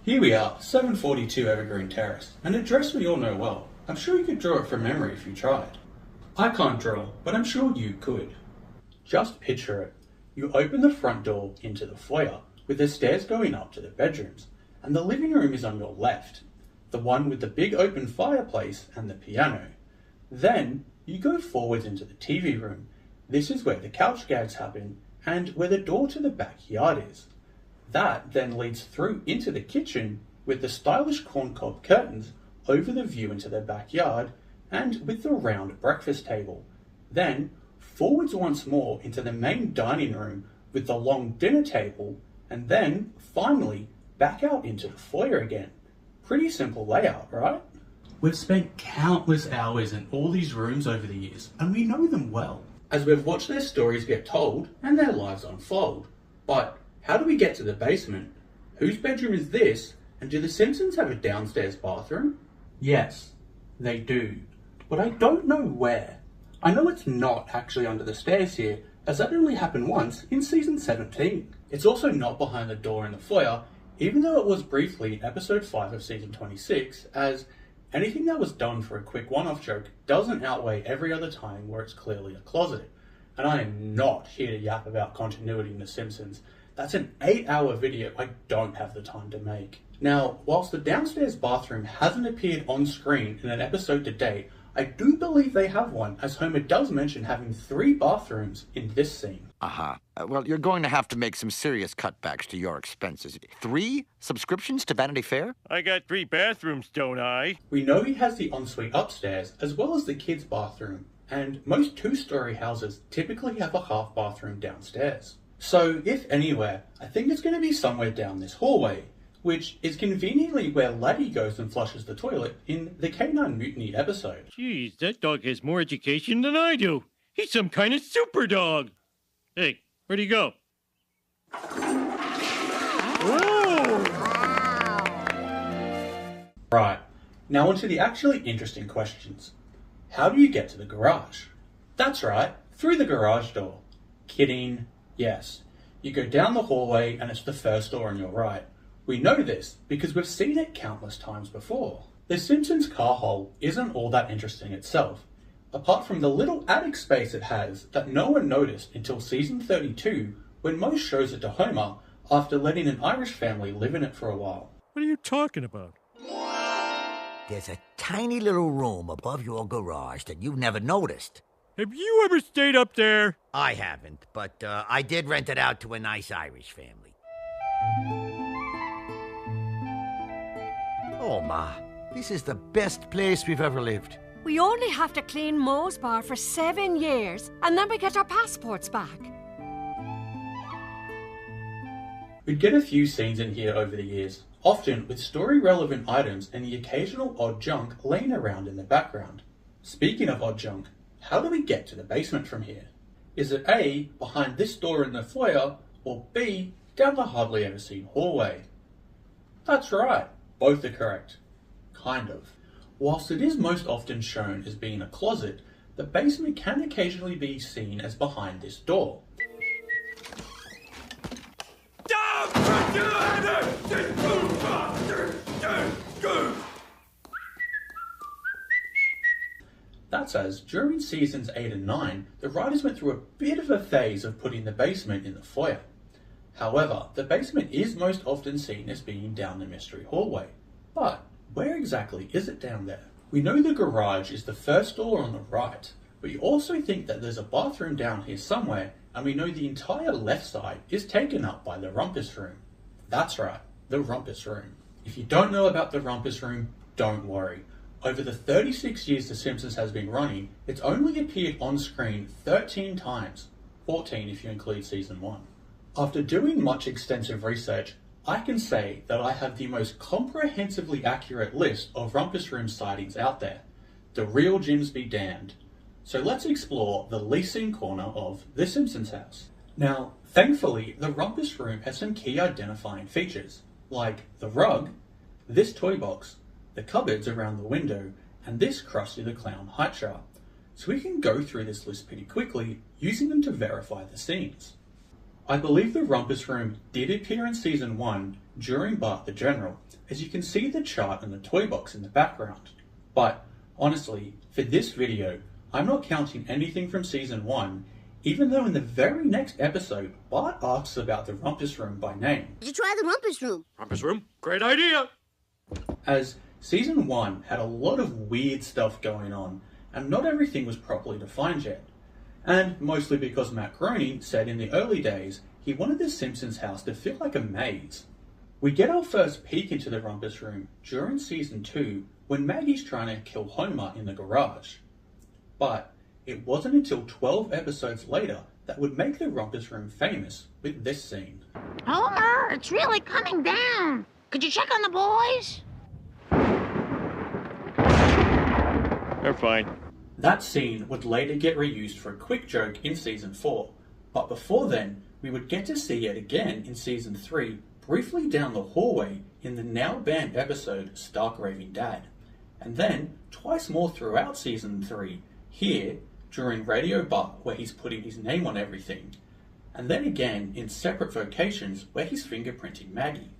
Here we are, 742 Evergreen Terrace, an address we all know well. I'm sure you could draw it from memory if you tried. I can't draw, but I'm sure you could. Just picture it. You open the front door into the foyer, with the stairs going up to the bedrooms, and the living room is on your left, the one with the big open fireplace and the piano. Then, you go forwards into the TV room. This is where the couch gags happen, and where the door to the backyard is. That then leads through into the kitchen, with the stylish corncob curtains over the view into the backyard, and with the round breakfast table. Then, forwards once more into the main dining room with the long dinner table, and then, finally, back out into the foyer again. Pretty simple layout, right? We've spent countless hours in all these rooms over the years, and we know them well, as we've watched their stories get told and their lives unfold. But how do we get to the basement? Whose bedroom is this? And do the Simpsons have a downstairs bathroom? Yes, they do. But I don't know where. I know it's not actually under the stairs here, as that only happened once in season 17. It's also not behind the door in the foyer, even though it was briefly in episode 5 of season 26, as anything that was done for a quick one-off joke doesn't outweigh every other time where it's clearly a closet. And I am not here to yap about continuity in The Simpsons. That's an 8-hour video I don't have the time to make. Now, whilst the downstairs bathroom hasn't appeared on screen in an episode to date, I do believe they have one, as Homer does mention having 3 bathrooms in this scene. Well, you're going to have to make some serious cutbacks to your expenses. 3 subscriptions to Vanity Fair? I got 3 bathrooms, don't I? We know he has the ensuite upstairs, as well as the kids' bathroom, and most 2-story houses typically have a half bathroom downstairs. So, if anywhere, I think it's going to be somewhere down this hallway, which is conveniently where Laddie goes and flushes the toilet in the K9 Mutiny episode. Jeez, that dog has more education than I do. He's some kind of super dog. Hey, where'd he go? Oh! Right, now onto the actually interesting questions. How do you get to the garage? That's right, through the garage door. Kidding, yes. You go down the hallway and it's the first door on your right. We know this because we've seen it countless times before. The Simpsons car hole isn't all that interesting itself, apart from the little attic space it has that no one noticed until season 32, when Moe shows it to Homer after letting an Irish family live in it for a while. What are you talking about? There's a tiny little room above your garage that you've never noticed. Have you ever stayed up there? I haven't, but I did rent it out to a nice Irish family. Oh, Ma, this is the best place we've ever lived. We only have to clean Moe's bar for 7 years, and then we get our passports back. We'd get a few scenes in here over the years, often with story-relevant items and the occasional odd junk laying around in the background. Speaking of odd junk, how do we get to the basement from here? Is it A, behind this door in the foyer, or B, down the hardly ever seen hallway? That's right, both are correct. Kind of. Whilst it is most often shown as being a closet, the basement can occasionally be seen as behind this door. That's as, during seasons 8 and 9, the writers went through a bit of a phase of putting the basement in the foyer. However, the basement is most often seen as being down the mystery hallway. But where exactly is it down there? We know the garage is the first door on the right, but we also think that there's a bathroom down here somewhere, and we know the entire left side is taken up by the rumpus room. That's right, the rumpus room. If you don't know about the rumpus room, don't worry. Over the 36 years The Simpsons has been running, it's only appeared on screen 13 times, 14 if you include season 1. After doing much extensive research, I can say that I have the most comprehensively accurate list of rumpus room sightings out there. The real Jims be damned. So let's explore the least seen corner of The Simpsons house. Now, thankfully, the rumpus room has some key identifying features, like the rug, this toy box, the cupboards around the window, and this Krusty the Clown height chart. So we can go through this list pretty quickly, using them to verify the scenes. I believe the Rumpus Room did appear in Season 1 during Bart the General, as you can see the chart and the toy box in the background. But honestly, for this video, I'm not counting anything from Season 1, even though in the very next episode, Bart asks about the Rumpus Room by name. Did you try the Rumpus Room? Rumpus Room? Great idea! As Season 1 had a lot of weird stuff going on, and not everything was properly defined yet. And mostly because Matt Groening said in the early days he wanted the Simpsons house to feel like a maze. We get our first peek into the Rumpus Room during Season 2 when Maggie's trying to kill Homer in the garage. But it wasn't until 12 episodes later that would make the Rumpus Room famous with this scene. Homer, it's really coming down. Could you check on the boys? They're fine. That scene would later get reused for a quick joke in Season 4, but before then, we would get to see it again in Season 3, briefly down the hallway in the now banned episode Stark Raving Dad, and then twice more throughout Season 3, here, during Radio Bart where he's putting his name on everything, and then again in separate vocations where he's fingerprinting Maggie.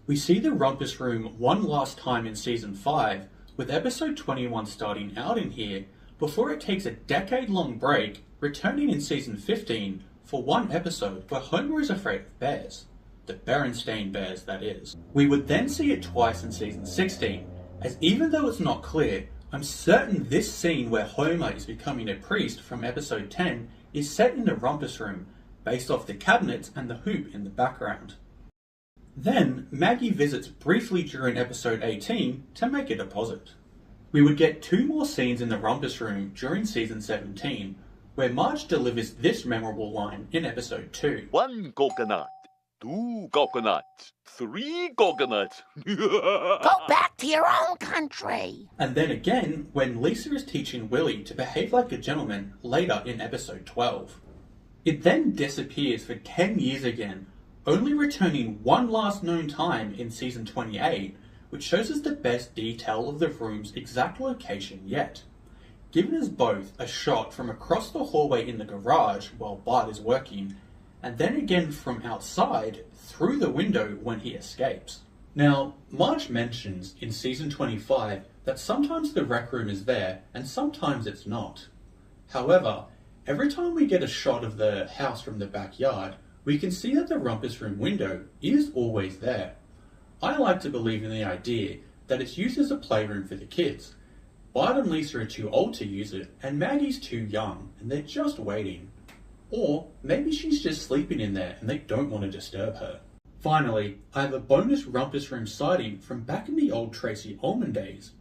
We see the Rumpus Room one last time in Season 5, with episode 21 starting out in here, before it takes a decade-long break, returning in Season 15 for one episode where Homer is afraid of bears. The Berenstain Bears, that is. We would then see it twice in Season 16, as even though it's not clear, I'm certain this scene where Homer is becoming a priest from episode 10 is set in the Rumpus Room, based off the cabinets and the hoop in the background. Then, Maggie visits briefly during episode 18 to make a deposit. We would get two more scenes in the Rumpus Room during Season 17, where Marge delivers this memorable line in episode 2. 1 coconut, 2 coconuts, 3 coconuts. Go back to your own country. And then again when Lisa is teaching Willie to behave like a gentleman later in episode 12. It then disappears for 10 years again, only returning one last known time in Season 28, which shows us the best detail of the room's exact location yet, giving us both a shot from across the hallway in the garage while Bart is working, and then again from outside through the window when he escapes. Now, Marge mentions in Season 25 that sometimes the rec room is there and sometimes it's not. However, every time we get a shot of the house from the backyard, we can see that the Rumpus Room window is always there. I like to believe in the idea that it's used as a playroom for the kids. Bart and Lisa are too old to use it, and Maggie's too young, and they're just waiting. Or maybe she's just sleeping in there and they don't want to disturb her. Finally, I have a bonus Rumpus Room sighting from back in the old Tracy Ullman days.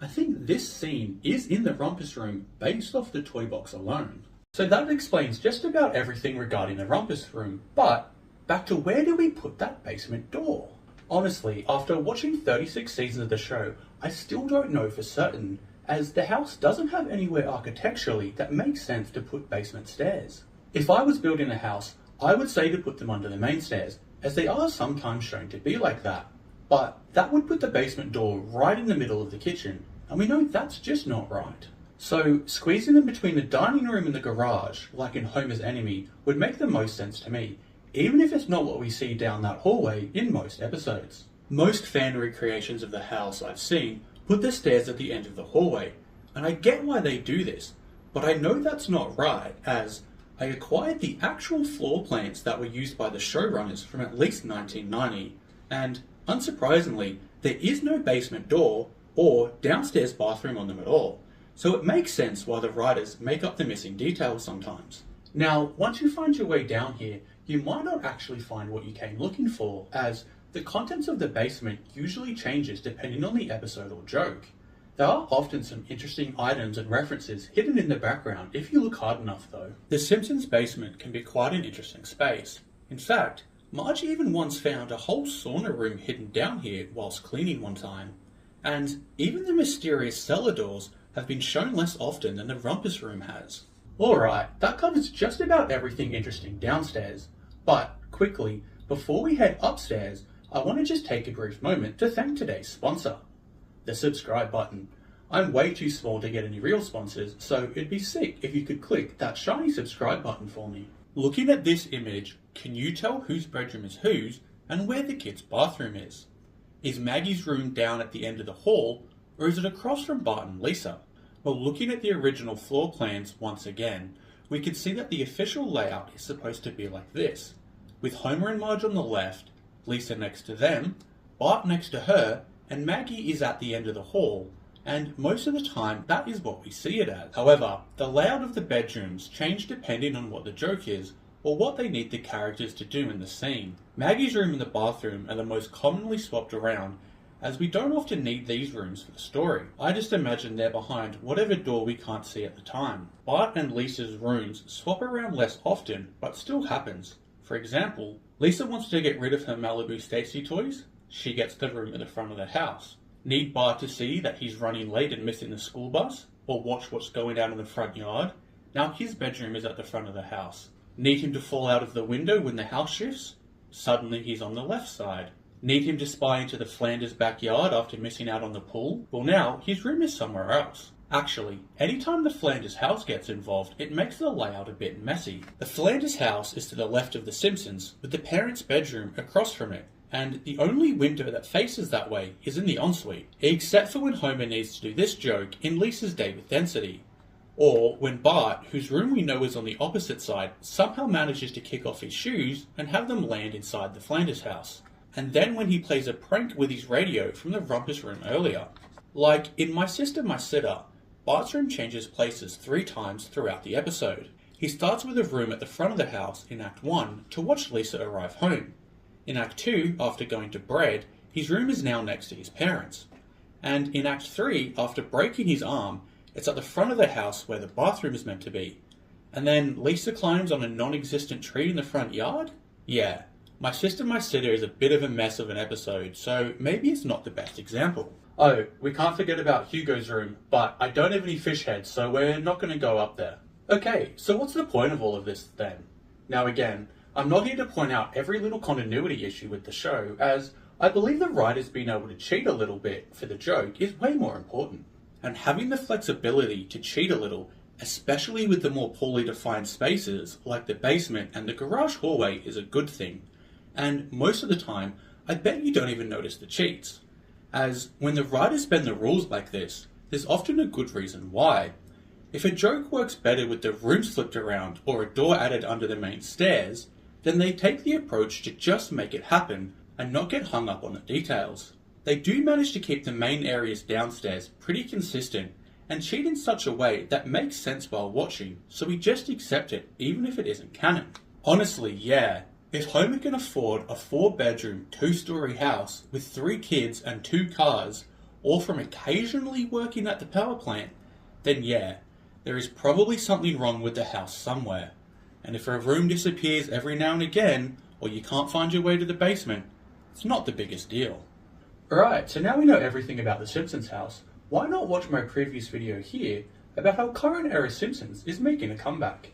I think this scene is in the Rumpus Room based off the toy box alone. So that explains just about everything regarding the Rumpus Room, but back to where do we put that basement door? Honestly, after watching 36 seasons of the show, I still don't know for certain, as the house doesn't have anywhere architecturally that makes sense to put basement stairs. If I was building a house, I would say to put them under the main stairs, as they are sometimes shown to be like that. But that would put the basement door right in the middle of the kitchen, and we know that's just not right. So squeezing them between the dining room and the garage, like in Homer's Enemy, would make the most sense to me, even if it's not what we see down that hallway in most episodes. Most fan recreations of the house I've seen put the stairs at the end of the hallway, and I get why they do this, but I know that's not right, as I acquired the actual floor plans that were used by the showrunners from at least 1990, and unsurprisingly, there is no basement door or downstairs bathroom on them at all, so it makes sense why the writers make up the missing details sometimes. Now, once you find your way down here, you might not actually find what you came looking for, as the contents of the basement usually changes depending on the episode or joke. There are often some interesting items and references hidden in the background if you look hard enough though. The Simpsons basement can be quite an interesting space. In fact, Marge even once found a whole sauna room hidden down here whilst cleaning one time. And even the mysterious cellar doors have been shown less often than the Rumpus Room has. Alright, that covers just about everything interesting downstairs. But, quickly, before we head upstairs, I want to just take a brief moment to thank today's sponsor, the subscribe button. I'm way too small to get any real sponsors, so it'd be sick if you could click that shiny subscribe button for me. Looking at this image, Can you tell whose bedroom is whose and where the kids' bathroom is? Is Maggie's room down at the end of the hall, or is it across from Bart and Lisa? Well, looking at the original floor plans once again, we can see that the official layout is supposed to be like this, with Homer and Marge on the left, Lisa next to them, Bart next to her, and Maggie is at the end of the hall, and most of the time that is what we see it as. However, the layout of the bedrooms change depending on what the joke is, or what they need the characters to do in the scene. Maggie's room and the bathroom are the most commonly swapped around, as we don't often need these rooms for the story. I just imagine they're behind whatever door we can't see at the time. Bart and Lisa's rooms swap around less often, but still happens. For example, Lisa wants to get rid of her Malibu Stacy toys. She gets the room at the front of the house. Need Bart to see that he's running late and missing the school bus, or watch what's going on in the front yard? Now his bedroom is at the front of the house. Need him to fall out of the window when the house shifts? Suddenly he's on the left side. Need him to spy into the Flanders backyard after missing out on the pool? Well, now his room is somewhere else. Actually, anytime the Flanders house gets involved, it makes the layout a bit messy. The Flanders house is to the left of the Simpsons, with the parents' bedroom across from it, and the only window that faces that way is in the ensuite, except for when Homer needs to do this joke in Lisa's Day with Density. Or when Bart, whose room we know is on the opposite side, somehow manages to kick off his shoes and have them land inside the Flanders house. And then when he plays a prank with his radio from the Rumpus room earlier. Like in My Sister, My Sitter, Bart's room changes places 3 times throughout the episode. He starts with a room at the front of the house in Act 1 to watch Lisa arrive home. In Act 2, after going to bed, his room is now next to his parents. And in Act 3, after breaking his arm, it's at the front of the house where the bathroom is meant to be. And then Lisa climbs on a non-existent tree in the front yard? Yeah, My Sister, My Sitter is a bit of a mess of an episode, so maybe it's not the best example. Oh, we can't forget about Hugo's room, but I don't have any fish heads, so we're not going to go up there. Okay, so what's the point of all of this then? Now again, I'm not here to point out every little continuity issue with the show, as I believe the writers being able to cheat a little bit for the joke is way more important. And having the flexibility to cheat a little, especially with the more poorly defined spaces like the basement and the garage hallway, is a good thing. And most of the time, I bet you don't even notice the cheats. As when the writers bend the rules like this, there's often a good reason why. If a joke works better with the rooms flipped around or a door added under the main stairs, then they take the approach to just make it happen and not get hung up on the details. They do manage to keep the main areas downstairs pretty consistent and cheat in such a way that makes sense while watching, so we just accept it even if it isn't canon. Honestly, yeah, if Homer can afford a 4-bedroom, 2-story house with 3 kids and 2 cars, all from occasionally working at the power plant, then yeah, there is probably something wrong with the house somewhere. And if a room disappears every now and again, or you can't find your way to the basement, it's not the biggest deal. Alright, so now we know everything about the Simpsons house, why not watch my previous video here about how current era Simpsons is making a comeback?